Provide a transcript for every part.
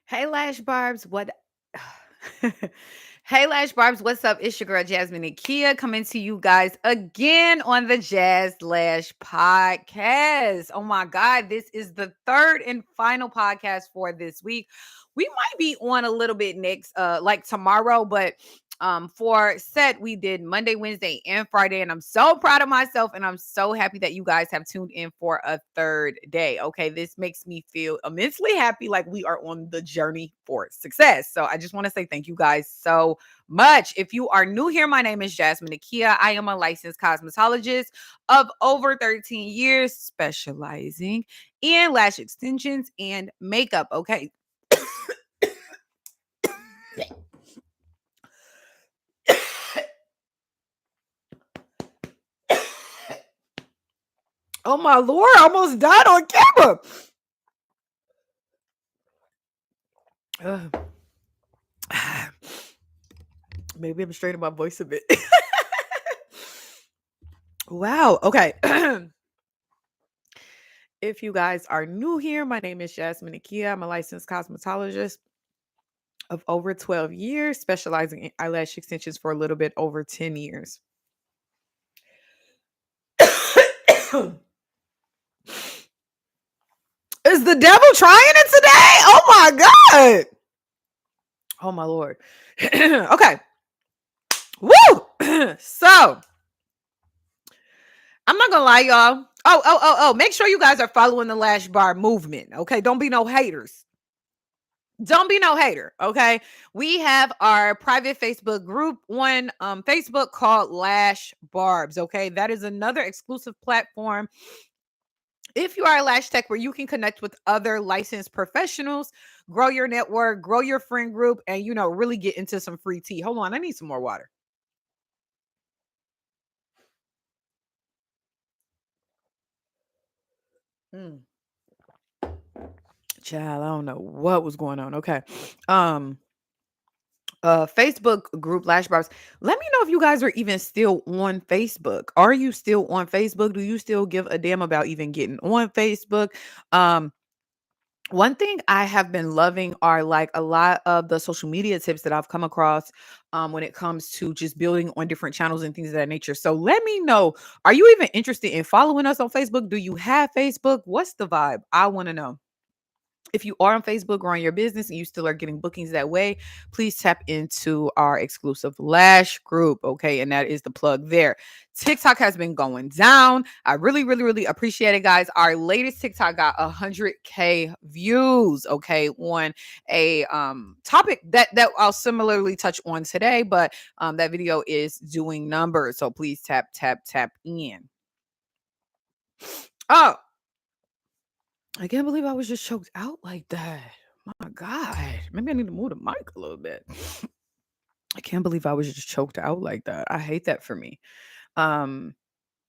Hey Lash Barbs, what Hey Lash Barbs, what's up? It's your girl Jasmine and Kia coming to you guys again on the Jazlash podcast. Oh my god, this is the third and final podcast for this week. We might be on a little bit next like tomorrow, but for set we did Monday, Wednesday, and Friday, and I'm so proud of myself and I'm so happy that you guys have tuned in for a third day. Okay, this makes me feel immensely happy, like we are on the journey for success. So I just want to say thank you guys so much. If you are new here, my name is Jasmine Akia. I am a licensed cosmetologist of over 13 years, specializing in lash extensions and makeup. Okay. Oh my lord, I almost died on camera. Maybe I'm straining my voice a bit. Wow. Okay. If you guys are new here, my name is Jasmine Akia. I'm a licensed cosmetologist of over 12 years, specializing in eyelash extensions for a little bit over 10 years. Is the devil trying it today? Oh my God. Oh my Lord. Okay. Woo! So, I'm not gonna lie, y'all. Oh. Make sure you guys are following the Lash Bar movement. Okay. Don't be no haters. Don't be no hater. Okay. We have our private Facebook group on Facebook called Lash Barbs. Okay. That is another exclusive platform if you are a lash tech where you can connect with other licensed professionals, grow your network, grow your friend group, and really get into some free tea. Hold on, I need some more water. Mm. Child, I don't know what was going on. Okay. Um Facebook group Lash Barbs. Let me know if you guys are even still on Facebook. Are you still on Facebook? Do you still give a damn about even getting on Facebook? Um One thing I have been loving are like a lot of the social media tips that I've come across when it comes to just building on different channels and things of that nature. So let me know, are you even interested in following us on Facebook? Do you have Facebook? What's the vibe? I want to know. If you are on Facebook growing your business and you still are getting bookings that way, please tap into our exclusive Lash group. Okay. And that is the plug there. TikTok has been going down. I really, really, really appreciate it, guys. Our latest TikTok got 100K views. Okay. On a topic that I'll similarly touch on today, but that video is doing numbers. So please tap in. Oh, I can't believe I was just choked out like that. My God. Maybe I need to move the mic a little bit. I can't believe I was just choked out like that. I hate that for me. Um,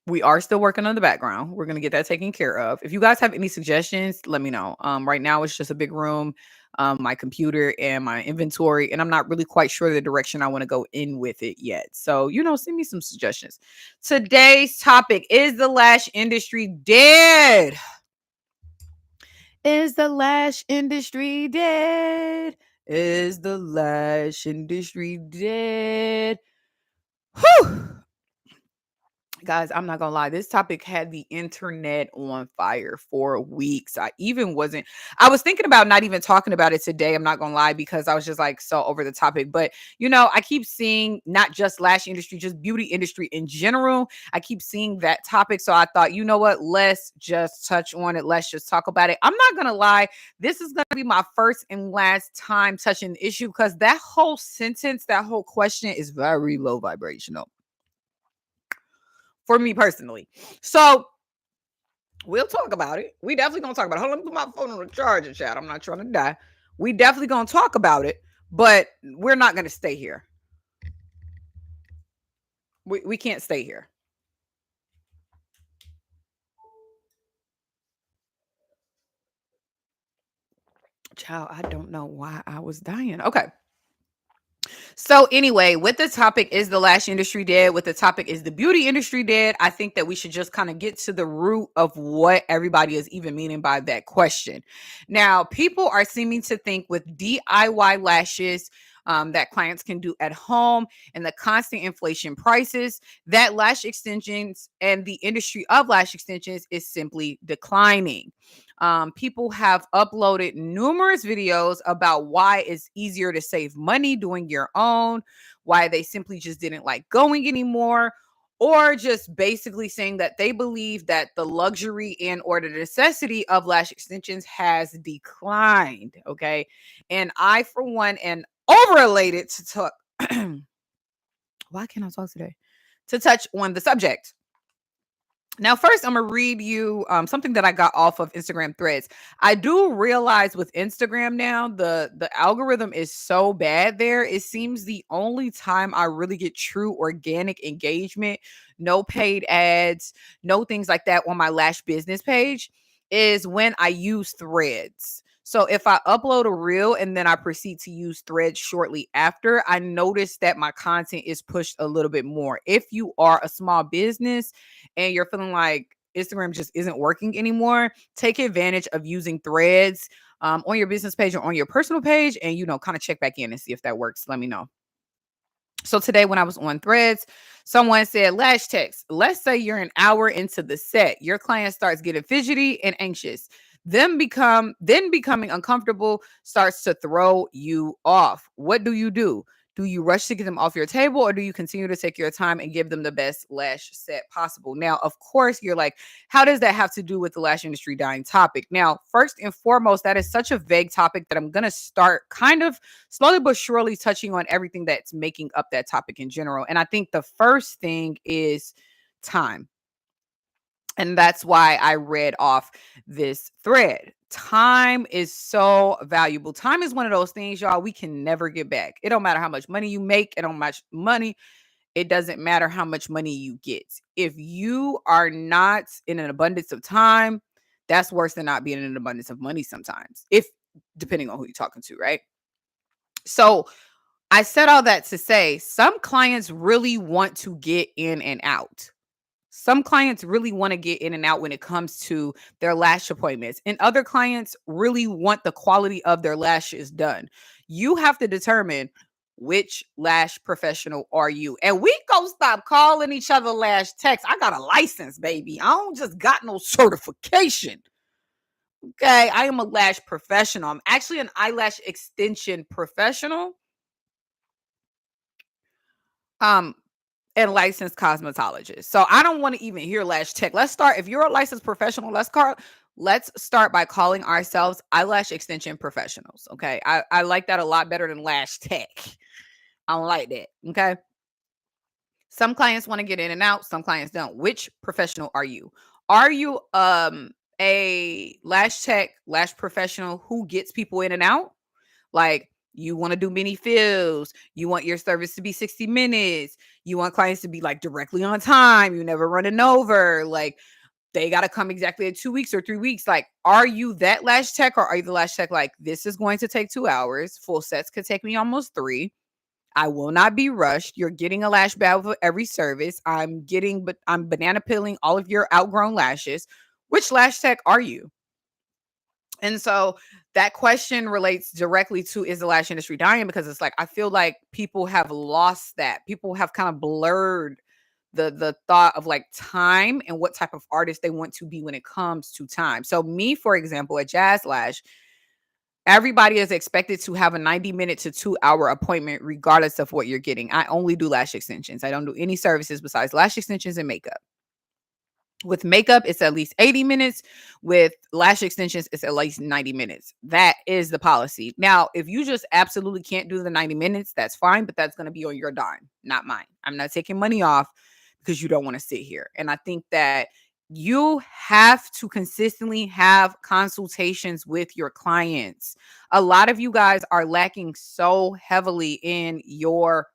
we are still working on the background. We're gonna get that taken care of. If you guys have any suggestions, let me know. Right now it's just a big room, my computer and my inventory, and I'm not really quite sure the direction I want to go in with it yet. So, send me some suggestions. Today's topic is the lash industry dead. Is the lash industry dead? Is the lash industry dead? Whew. Guys, I'm not gonna lie. This topic had the internet on fire for weeks. I was thinking about not even talking about it today. I'm not gonna lie, because I was just like so over the topic. But I keep seeing not just lash industry, just beauty industry in general. I keep seeing that topic. So I thought, you know what? Let's just touch on it. Let's just talk about it. I'm not gonna lie. This is gonna be my first and last time touching the issue, because that whole sentence, that whole question is very low vibrational for me personally. So we'll talk about it. We definitely gonna talk about it. Hold on, let me put my phone on the charger, chat. I'm not trying to die. We definitely gonna talk about it, but we're not gonna stay here. We can't stay here. Child, I don't know why I was dying. Okay. So anyway, with the topic is the lash industry dead, with the topic is the beauty industry dead, I think that we should just kind of get to the root of what everybody is even meaning by that question. Now, people are seeming to think with DIY lashes that clients can do at home and the constant inflation prices, that lash extensions and the industry of lash extensions is simply declining. People have uploaded numerous videos about why it's easier to save money doing your own, why they simply just didn't like going anymore, or just basically saying that they believe that the luxury and or the necessity of lash extensions has declined. Okay. And I, for one, am overelated to talk. Why can't I talk today? To touch on the subject. Now, first, I'm gonna read you something that I got off of Instagram Threads. I do realize with Instagram now, the algorithm is so bad there. It seems the only time I really get true organic engagement, no paid ads, no things like that on my Lash business page, is when I use Threads. So if I upload a reel and then I proceed to use Threads shortly after, I notice that my content is pushed a little bit more. If you are a small business and you're feeling like Instagram just isn't working anymore, take advantage of using Threads on your business page or on your personal page, and kind of check back in and see if that works. Let me know. So today, when I was on Threads, someone said, "Lash text. Let's say you're an hour into the set, your client starts getting fidgety and anxious. Then becoming uncomfortable starts to throw you off. What do you do? Do you rush to get them off your table, or do you continue to take your time and give them the best lash set possible?" Now, of course, you're like, how does that have to do with the lash industry dying topic? Now, first and foremost, that is such a vague topic that I'm gonna start kind of slowly but surely touching on everything that's making up that topic in general. And I think the first thing is time. And that's why I read off this thread. Time is so valuable. Time is one of those things, y'all, we can never get back. It don't matter how much money you make, it don't much money. It doesn't matter how much money you get. If you are not in an abundance of time, that's worse than not being in an abundance of money sometimes. If depending on who you're talking to, right? So I said all that to say some clients really want to get in and out. Some clients really want to get in and out when it comes to their lash appointments, and other clients really want the quality of their lashes done. You have to determine which lash professional are you. And we go stop calling each other lash techs. I got a license, baby. I don't just got no certification. Okay, I am a lash professional. I'm actually an eyelash extension professional. Um, and licensed cosmetologist. So I don't want to even hear lash tech. Let's start. If you're a licensed professional, let's start by calling ourselves eyelash extension professionals. Okay. I like that a lot better than lash tech. I don't like that. Okay. Some clients want to get in and out, some clients don't. Which professional are you? Are you a lash tech, lash professional who gets people in and out? Like, you want to do mini fills, you want your service to be 60 minutes, you want clients to be like directly on time, you never running over, like they got to come exactly at 2 weeks or 3 weeks. Like, are you that lash tech, or are you the lash tech like, this is going to take 2 hours, full sets could take me almost three, I will not be rushed, you're getting a lash bag for every service, I'm banana peeling all of your outgrown lashes. Which lash tech are you? And so that question relates directly to, is the lash industry dying? Because it's like, I feel like people have lost that. People have kind of blurred the thought of like time and what type of artist they want to be when it comes to time. So me, for example, at jazlash, everybody is expected to have a 90-minute to 2 hour appointment regardless of what you're getting. I only do lash extensions. I don't do any services besides lash extensions and makeup. With makeup, it's at least 80 minutes. With lash extensions, it's at least 90 minutes. That is the policy. Now, if you just absolutely can't do the 90 minutes, that's fine, but that's going to be on your dime, not mine. I'm not taking money off because you don't want to sit here. And I think that you have to consistently have consultations with your clients. A lot of you guys are lacking so heavily in your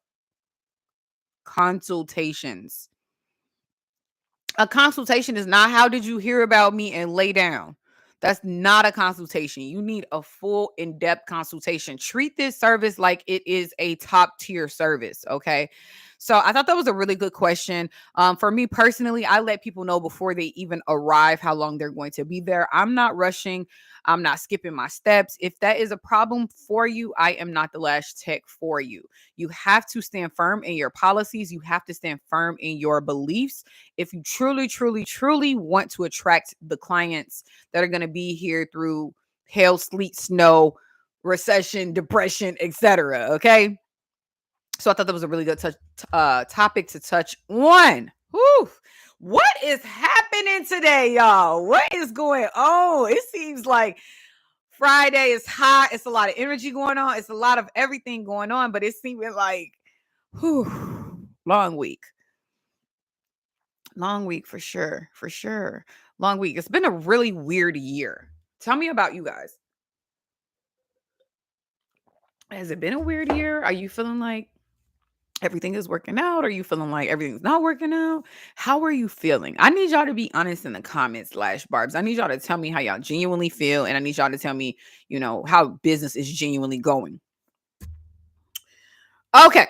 consultations. A consultation is not, how did you hear about me, and lay down. That's not a consultation. You need a full in-depth consultation. Treat this service like it is a top tier service. Okay. So I thought that was a really good question. For me personally, I let people know before they even arrive how long they're going to be there. I'm not rushing. I'm not skipping my steps. If that is a problem for you, I am not the lash tech for you. You have to stand firm in your policies. You have to stand firm in your beliefs. If you truly, truly, truly want to attract the clients that are going to be here through hail, sleet, snow, recession, depression, etc. Okay. So I thought that was a really good topic to touch on. Whew. What is happening today, y'all? What is going on? It seems like Friday is hot. It's a lot of energy going on. It's a lot of everything going on, but it seems like, long week. Long week for sure. For sure. Long week. It's been a really weird year. Tell me about you guys. Has it been a weird year? Are you feeling like everything is working out? Are you feeling like everything's not working out? How are you feeling? I need y'all to be honest in the comments, Lash Barbs. I need y'all to tell me how y'all genuinely feel, and I need y'all to tell me, how business is genuinely going. Okay.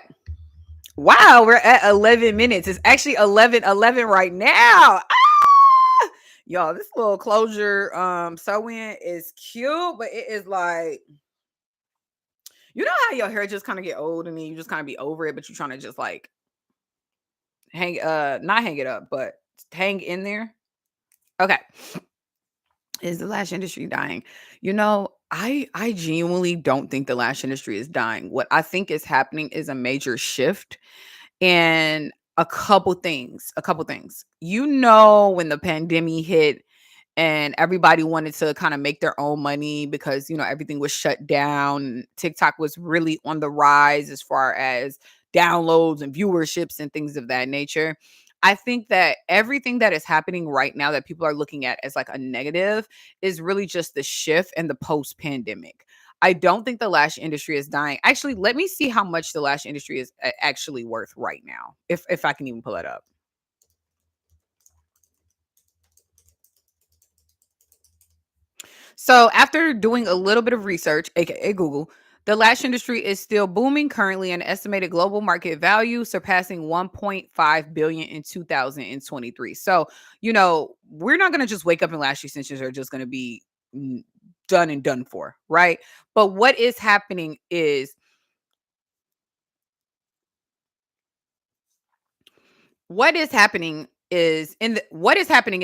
Wow, we're at 11 minutes. It's actually 11:11 right now. Ah! Y'all, this little closure sew-in is cute, but it is like, you know how your hair just kind of get old and then you just kind of be over it, but you're trying to just like not hang it up, but hang in there. Okay. Is the lash industry dying? I genuinely don't think the lash industry is dying. What I think is happening is a major shift and a couple things. A couple things. When the pandemic hit and everybody wanted to kind of make their own money because everything was shut down. TikTok was really on the rise as far as downloads and viewerships and things of that nature. I think that everything that is happening right now that people are looking at as like a negative is really just the shift and the post pandemic. I don't think the lash industry is dying. Actually, let me see how much the lash industry is actually worth right now, if I can even pull it up. So, after doing a little bit of research, aka Google, the lash industry is still booming currently, an estimated global market value surpassing 1.5 billion in 2023. So, we're not going to just wake up and lash extensions are just going to be done and done for, right? But what is happening in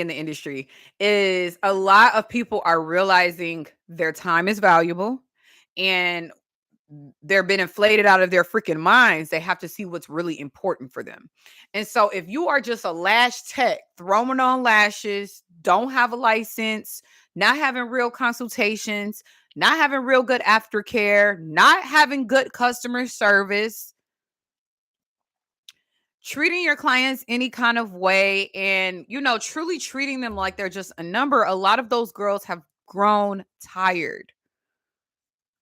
the industry is a lot of people are realizing their time is valuable and they're been inflated out of their freaking minds. They have to see what's really important for them. And so if you are just a lash tech throwing on lashes, don't have a license, not having real consultations, not having real good aftercare, not having good customer service, treating your clients any kind of way and truly treating them like they're just a number, a lot of those girls have grown tired.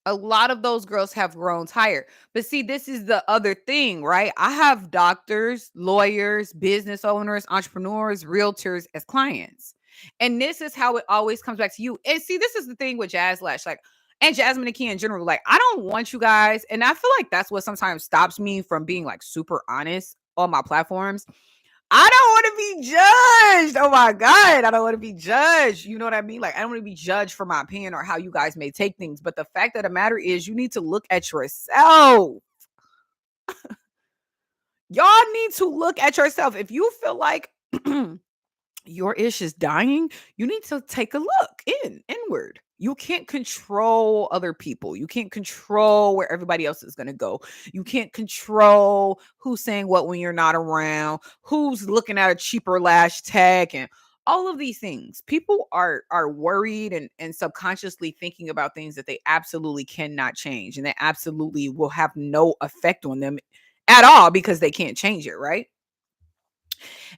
A lot of those girls have grown tired. But see, this is the other thing, right? I have doctors, lawyers, business owners, entrepreneurs, realtors as clients. And this is how it always comes back to you. And see, this is the thing with jazlash, like, and Jasmine and Key in general. Like, I don't want you guys, and I feel like that's what sometimes stops me from being like super honest on my platforms. I don't want to be judged. Oh my God. I don't want to be judged. You know what I mean? Like, I don't want to be judged for my opinion or how you guys may take things. But the fact of the matter is, you need to look at yourself. Y'all need to look at yourself. If you feel like your ish is dying, you need to take a look inward. You can't control other people. You can't control where everybody else is going to go. You can't control who's saying what when you're not around, who's looking at a cheaper lash tech and all of these things. People are worried and subconsciously thinking about things that they absolutely cannot change and they absolutely will have no effect on them at all because they can't change it, right?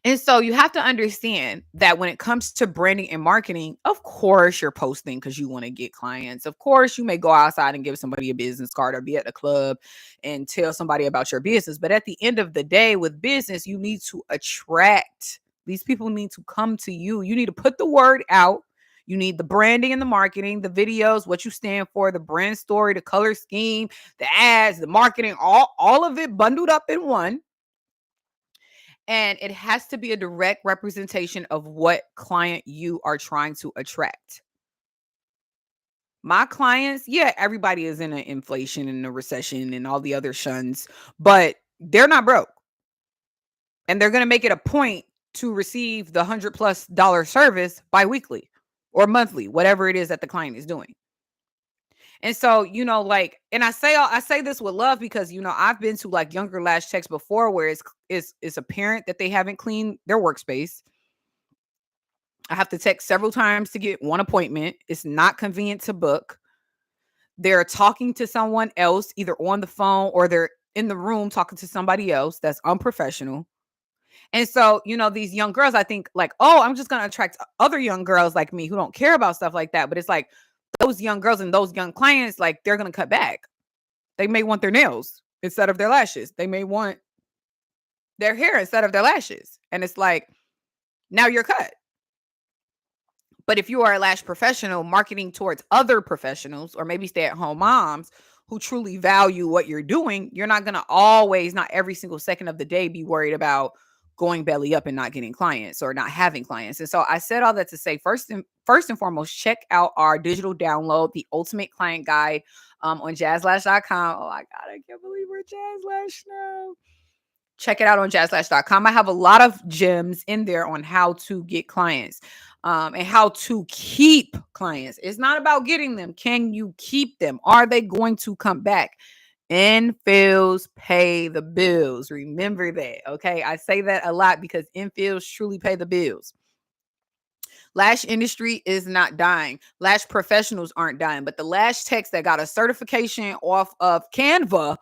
And so you have to understand that when it comes to branding and marketing, of course you're posting because you want to get clients. Of course, you may go outside and give somebody a business card or be at the club and tell somebody about your business. But at the end of the day, with business, you need to attract. These people need to come to you. You need to put the word out. You need the branding and the marketing, the videos, what you stand for, the brand story, the color scheme, the ads, the marketing, all of it bundled up in one. And it has to be a direct representation of what client you are trying to attract. My clients, yeah, everybody is in an inflation and a recession and all the other shuns, but they're not broke. And they're going to make it a point to receive the $100+ service biweekly or monthly, whatever it is that the client is doing. And so, like, and I say this with love because, I've been to like younger lash techs before where it's apparent that they haven't cleaned their workspace. I have to text several times to get one appointment. It's not convenient to book. They're talking to someone else, either on the phone or they're in the room talking to somebody else. That's unprofessional. And so, these young girls, I think like, oh, I'm just going to attract other young girls like me who don't care about stuff like that. But it's like those young girls and those young clients, like they're going to cut back. They may want their nails instead of their lashes. They may want their hair instead of their lashes. And it's like, now you're cut. But if you are a lash professional marketing towards other professionals or maybe stay-at-home moms who truly value what you're doing, you're not going to always, not every single second of the day, be worried about going belly up and not getting clients or not having clients. And so I said all that to say, first and foremost, check out our digital download, the Ultimate Client Guide, on jazlash.com. Oh my God, I can't believe we're Jazlash now. Check it out on jazlash.com. I have a lot of gems in there on how to get clients, and how to keep clients. It's not about getting them. Can you keep them? Are they going to come back? Infills pay the bills. Remember that. Okay. I say that a lot because infills truly pay the bills. Lash industry is not dying. Lash professionals aren't dying, but the lash techs that got a certification off of CONVO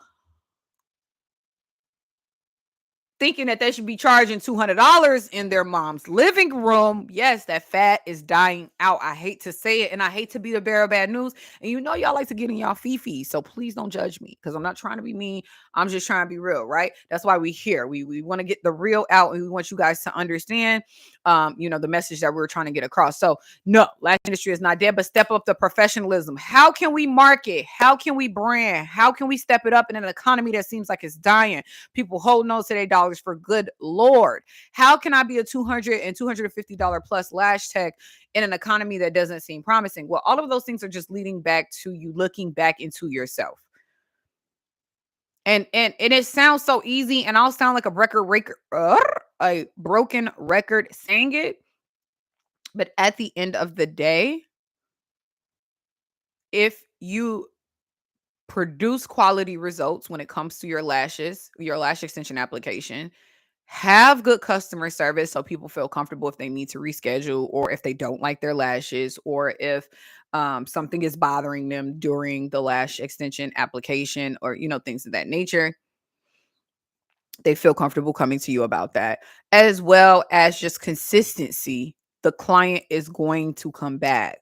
thinking that they should be charging $200 in their mom's living room. Yes, that fat is dying out. I hate to say it, and I hate to be the bearer of bad news. And y'all like to get in y'all fifi, so please don't judge me because I'm not trying to be mean. I'm just trying to be real, right? That's why we here. We want to get the real out, and we want you guys to understand, the message that we're trying to get across. So no, lash industry is not dead, but step up the professionalism. How can we market? How can we brand? How can we step it up in an economy that seems like it's dying? People holding on to their dollars for good Lord. How can I be a $200 and $250 plus lash tech in an economy that doesn't seem promising? Well, all of those things are just leading back to you looking back into yourself. And it sounds so easy, and I'll sound like a broken record saying it. But at the end of the day, if you produce quality results when it comes to your lashes, your lash extension application, have good customer service so people feel comfortable if they need to reschedule or if they don't like their lashes or if something is bothering them during the lash extension application or things of that nature. They feel comfortable coming to you about that, as well as just consistency. The client is going to come back.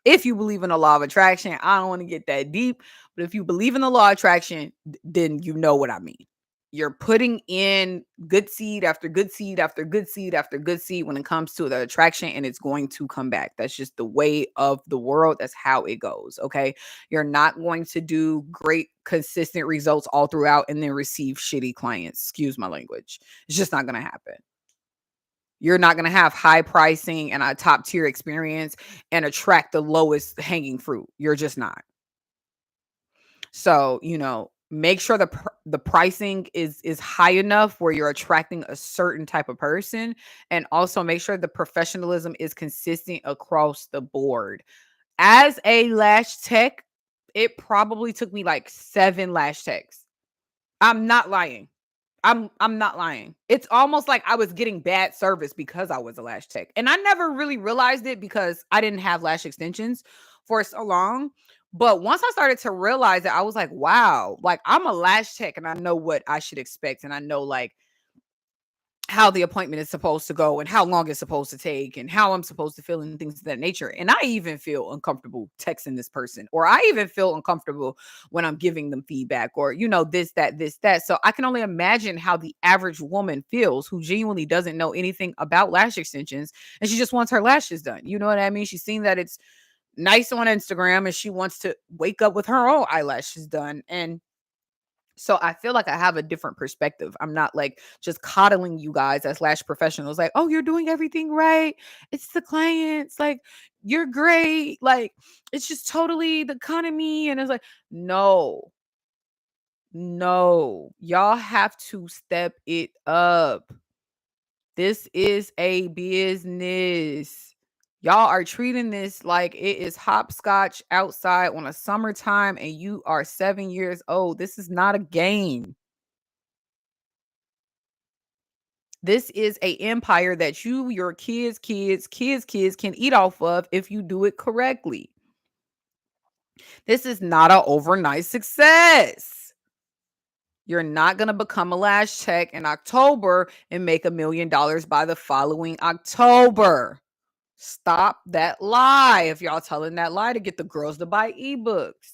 If you believe in the law of attraction, I don't want to get that deep, but if you believe in the law of attraction, then you know what I mean. You're putting in good seed after good seed after good seed after good seed when it comes to the attraction, and it's going to come back. That's just the way of the world. That's how it goes. Okay. You're not going to do great, consistent results all throughout and then receive shitty clients. Excuse my language. It's just not going to happen. You're not going to have high pricing and a top tier experience and attract the lowest hanging fruit. You're just not. So, make sure the pricing is high enough where you're attracting a certain type of person, and also make sure the professionalism is consistent across the board. As a lash tech, it probably took me like 7 lash techs. I'm not lying. I'm not lying. It's almost like I was getting bad service because I was a lash tech. And I never really realized it because I didn't have lash extensions for so long. But once I started to realize it, I was like, wow, like I'm a lash tech and I know what I should expect. And I know like how the appointment is supposed to go and how long it's supposed to take and how I'm supposed to feel and things of that nature. And I even feel uncomfortable texting this person, or I even feel uncomfortable when I'm giving them feedback, or, this, that, this, that. So I can only imagine how the average woman feels who genuinely doesn't know anything about lash extensions and she just wants her lashes done. You know what I mean? She's seen that it's nice on Instagram and she wants to wake up with her own eyelashes done. And so I feel like I have a different perspective. I'm not like just coddling you guys as lash professionals, like, oh, you're doing everything right. It's the clients, like, you're great. Like, it's just totally the economy. And it's like, no, no, y'all have to step it up. This is a business. Y'all are treating this like it is hopscotch outside on a summertime and you are 7 years old. This is not a game. This is a empire that you, your kids can eat off of if you do it correctly. This is not an overnight success. You're not going to become a lash tech in October and make $1 million by the following October. Stop that lie if y'all telling that lie to get the girls to buy ebooks.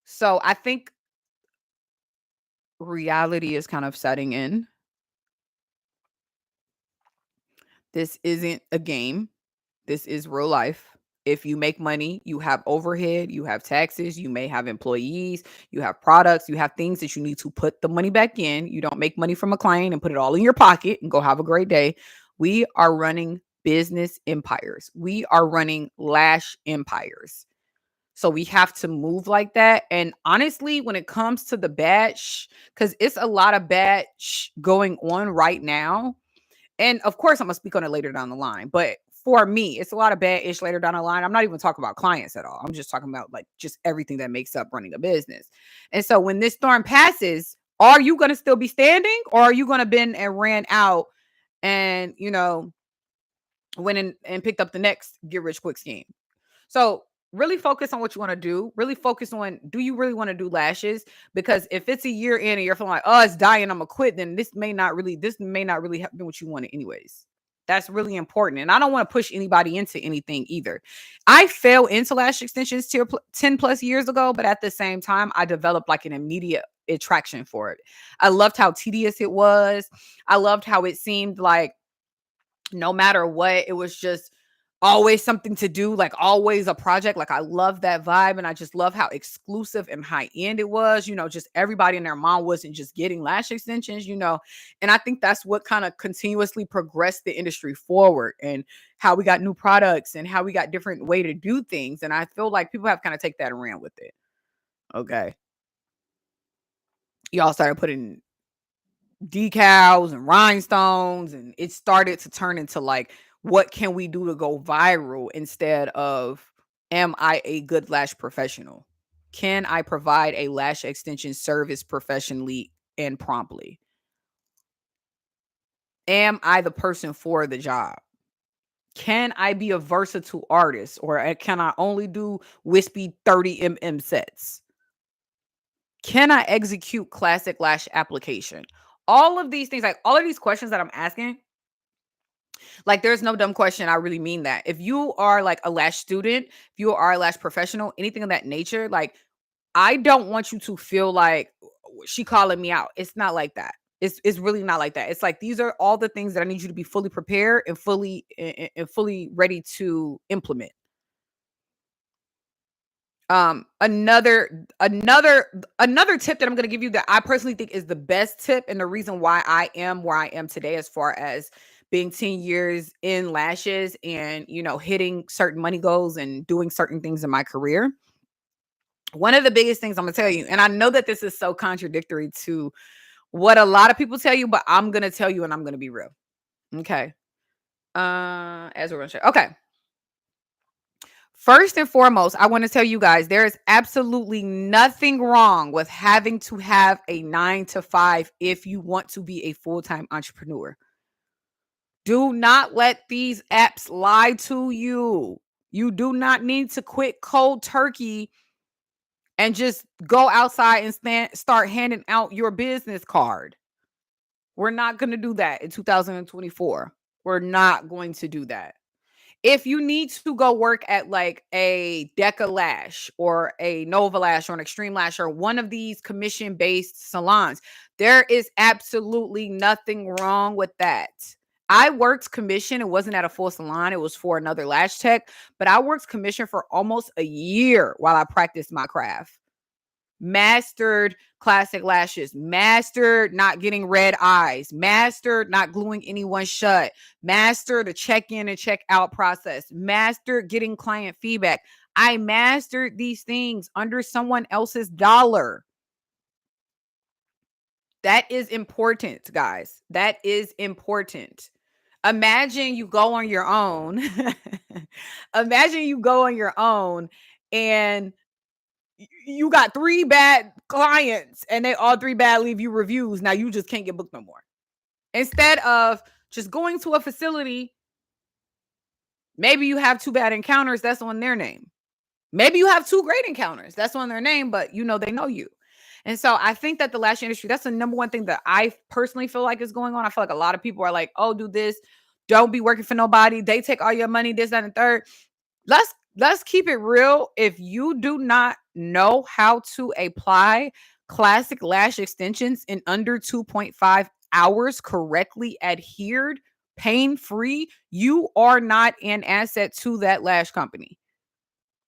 So I think reality is kind of setting in. This isn't a game. This is real life. If you make money, you have overhead, you have taxes, you may have employees, you have products, you have things that you need to put the money back in. You don't make money from a client and put it all in your pocket and go have a great day. We are running business empires. We are running lash empires. So we have to move like that. And honestly, when it comes to the batch, because it's a lot of batch going on right now, and of course, I'm gonna speak on it later down the line. But for me, it's a lot of bad ish later down the line. I'm not even talking about clients at all. I'm just talking about like just everything that makes up running a business. And so when this storm passes, are you gonna still be standing, or are you gonna been and ran out and went in and picked up the next get rich quick scheme? So really focus on what you want to do. Really focus on, do you really want to do lashes? Because if it's a year in and you're feeling like, oh, it's dying, I'm gonna quit, then this may not really have been what you wanted anyways. That's really important. And I don't want to push anybody into anything either. I fell into lash extensions 10 plus years ago, but at the same time, I developed like an immediate attraction for it. I loved how tedious it was. I loved how it seemed like no matter what, it was just always something to do, like always a project. Like I love that vibe. And I just love how exclusive and high end it was. Just everybody and their mom wasn't just getting lash extensions. And I think that's what kind of continuously progressed the industry forward, and how we got new products and how we got different way to do things. And I feel like people have kind of take that and ran with it. Okay. Y'all started putting decals and rhinestones, and it started to turn into like, what can we do to go viral, instead of, am I a good lash professional? Can I provide a lash extension service professionally and promptly? Am I the person for the job? Can I be a versatile artist, or can I only do wispy 30 sets? Can I execute classic lash application? All of these things, like all of these questions that I'm asking, like there's no dumb question. I really mean that. If you are like a lash student, if you are a lash professional, anything of that nature, like I don't want you to feel like she calling me out. It's not like that. It's really not like that. It's like these are all the things that I need you to be fully prepared and fully ready to implement. Another tip that I'm going to give you, that I personally think is the best tip, and the reason why I am where I am today, as far as being 10 years in lashes and hitting certain money goals and doing certain things in my career. One of the biggest things I'm going to tell you, and I know that this is so contradictory to what a lot of people tell you, but I'm going to tell you and I'm going to be real. Okay. As we're going to show. Okay. First and foremost, I want to tell you guys, there is absolutely nothing wrong with having to have a 9 to 5 if you want to be a full-time entrepreneur. Do not let these apps lie to you. You do not need to quit cold turkey and just go outside and start handing out your business card. We're not going to do that in 2024. We're not going to do that. If you need to go work at like a Deca Lash or a Nova Lash or an Extreme Lash or one of these commission based salons, there is absolutely nothing wrong with that. I worked commission. It wasn't at a full salon. It was for another lash tech, but I worked commission for almost a year while I practiced my craft. Mastered classic lashes, mastered not getting red eyes, mastered not gluing anyone shut, mastered the check in and check out process, mastered getting client feedback. I mastered these things under someone else's dollar. That is important, guys. That is important. Imagine you go on your own. Imagine you go on your own and you got 3 bad clients and they all 3 bad leave you reviews. Now you just can't get booked no more. Instead of just going to a facility, maybe you have 2 bad encounters, that's on their name. Maybe you have 2 great encounters, that's on their name, but you know they know you. And so I think that the lash industry, that's the number one thing that I personally feel like is going on. I feel like a lot of people are like, oh, do this. Don't be working for nobody. They take all your money, this, that, and third. Let's keep it real. If you do not know how to apply classic lash extensions in under 2.5 hours correctly adhered, pain-free, you are not an asset to that lash company.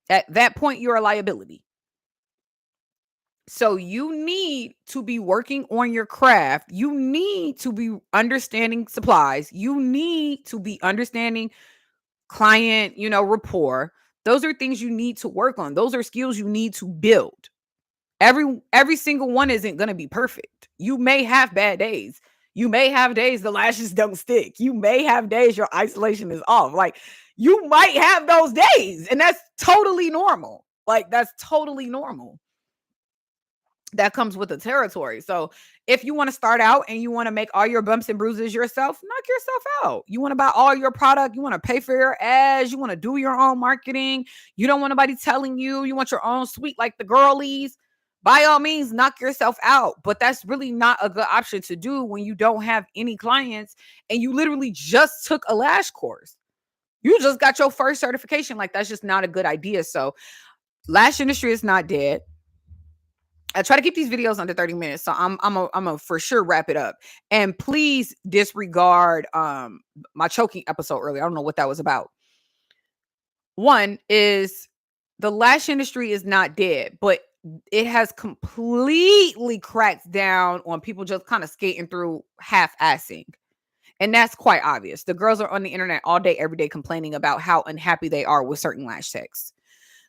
At that point, you're a liability. So you need to be working on your craft. You need to be understanding supplies. You need to be understanding client, rapport. Those are things you need to work on. Those are skills you need to build. Every single one isn't going to be perfect. You may have bad days. You may have days the lashes don't stick. You may have days your isolation is off. Like, you might have those days, and that's totally normal. Like, that's totally normal. That comes with the territory. So if you want to start out and you want to make all your bumps and bruises yourself, knock yourself out. You want to buy all your product. You want to pay for your ads. You want to do your own marketing. You don't want nobody telling you. You want your own suite like the girlies. By all means, knock yourself out. But that's really not a good option to do when you don't have any clients and you literally just took a lash course. You just got your first certification. Like, that's just not a good idea. So lash industry is not dead. I try to keep these videos under 30 minutes, so I'm a for sure wrap it up. And please disregard my choking episode earlier. I don't know what that was about. One is the lash industry is not dead, but it has completely cracked down on people just kind of skating through half-assing. And that's quite obvious. The girls are on the internet all day, every day complaining about how unhappy they are with certain lash techs.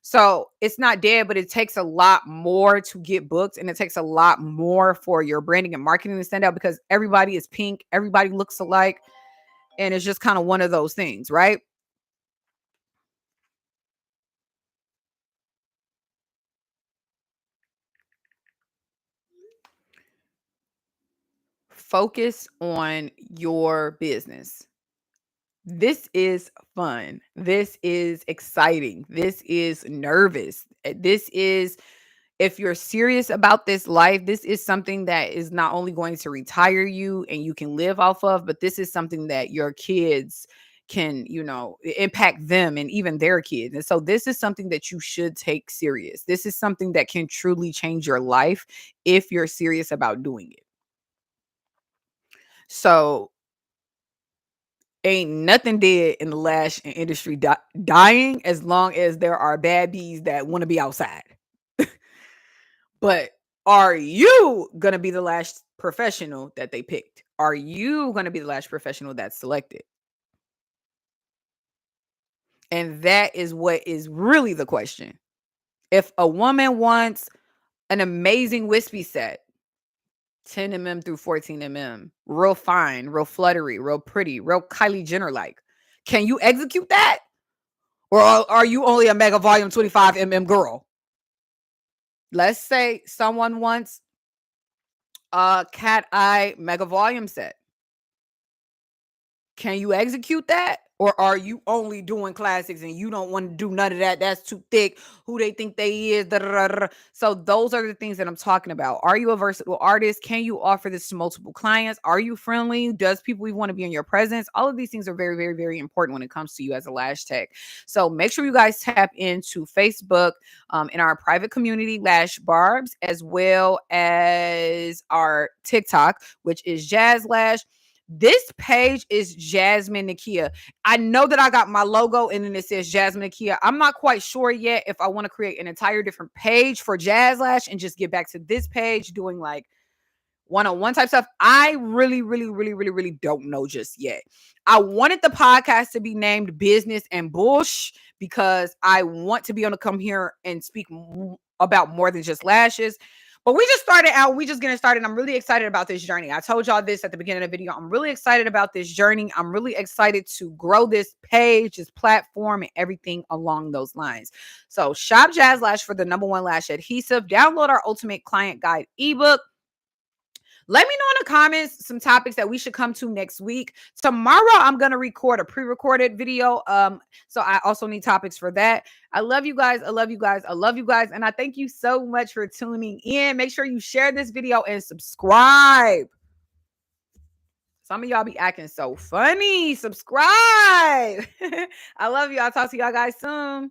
So it's not dead, but it takes a lot more to get booked, and it takes a lot more for your branding and marketing to stand out because everybody is pink, everybody looks alike, and it's just kind of one of those things, right? Focus on your business. This is fun. This is exciting. This is nervous. This is, if you're serious about this life, this is something that is not only going to retire you and you can live off of, but this is something that your kids can, impact them and even their kids. And so this is something that you should take serious. This is something that can truly change your life if you're serious about doing it. So ain't nothing dead in the lash industry dying as long as there are bad bees that want to be outside. But are you going to be the lash professional that they picked? Are you going to be the lash professional that's selected? And that is what is really the question. If a woman wants an amazing wispy set, 10 mm through 14 mm, real fine, real fluttery, real pretty, real Kylie Jenner like, can you execute that? Or are you only a mega volume 25 mm girl? Let's say someone wants a cat eye mega volume set. Can you execute that? Or are you only doing classics and you don't want to do none of that? That's too thick. Who they think they is? Da, da, da, da. So those are the things that I'm talking about. Are you a versatile artist? Can you offer this to multiple clients? Are you friendly? Does people even want to be in your presence? All of these things are very, very, very important when it comes to you as a lash tech. So make sure you guys tap into Facebook in our private community, Lash Barbs, as well as our TikTok, which is Jazlash. This page is Jasmine Nakia. I know that I got my logo and then it says Jasmine Nakia. I'm not quite sure yet if I want to create an entire different page for Jazlash and just get back to this page doing like one-on-one type stuff. I really, really, really, really, really don't know just yet. I wanted the podcast to be named Business and Bush because I want to be able to come here and speak about more than just lashes. But we just started out. We just getting started. I'm really excited about this journey. I told y'all this at the beginning of the video. I'm really excited about this journey. I'm really excited to grow this page, this platform, and everything along those lines. So shop Jazlash for the #1 lash adhesive. Download our Ultimate Client Guide ebook. Let me know in the comments some topics that we should come to next week. Tomorrow, I'm going to record a pre-recorded video. So I also need topics for that. I love you guys. I love you guys. I love you guys. And I thank you so much for tuning in. Make sure you share this video and subscribe. Some of y'all be acting so funny. Subscribe. I love you. I'll talk to y'all guys soon.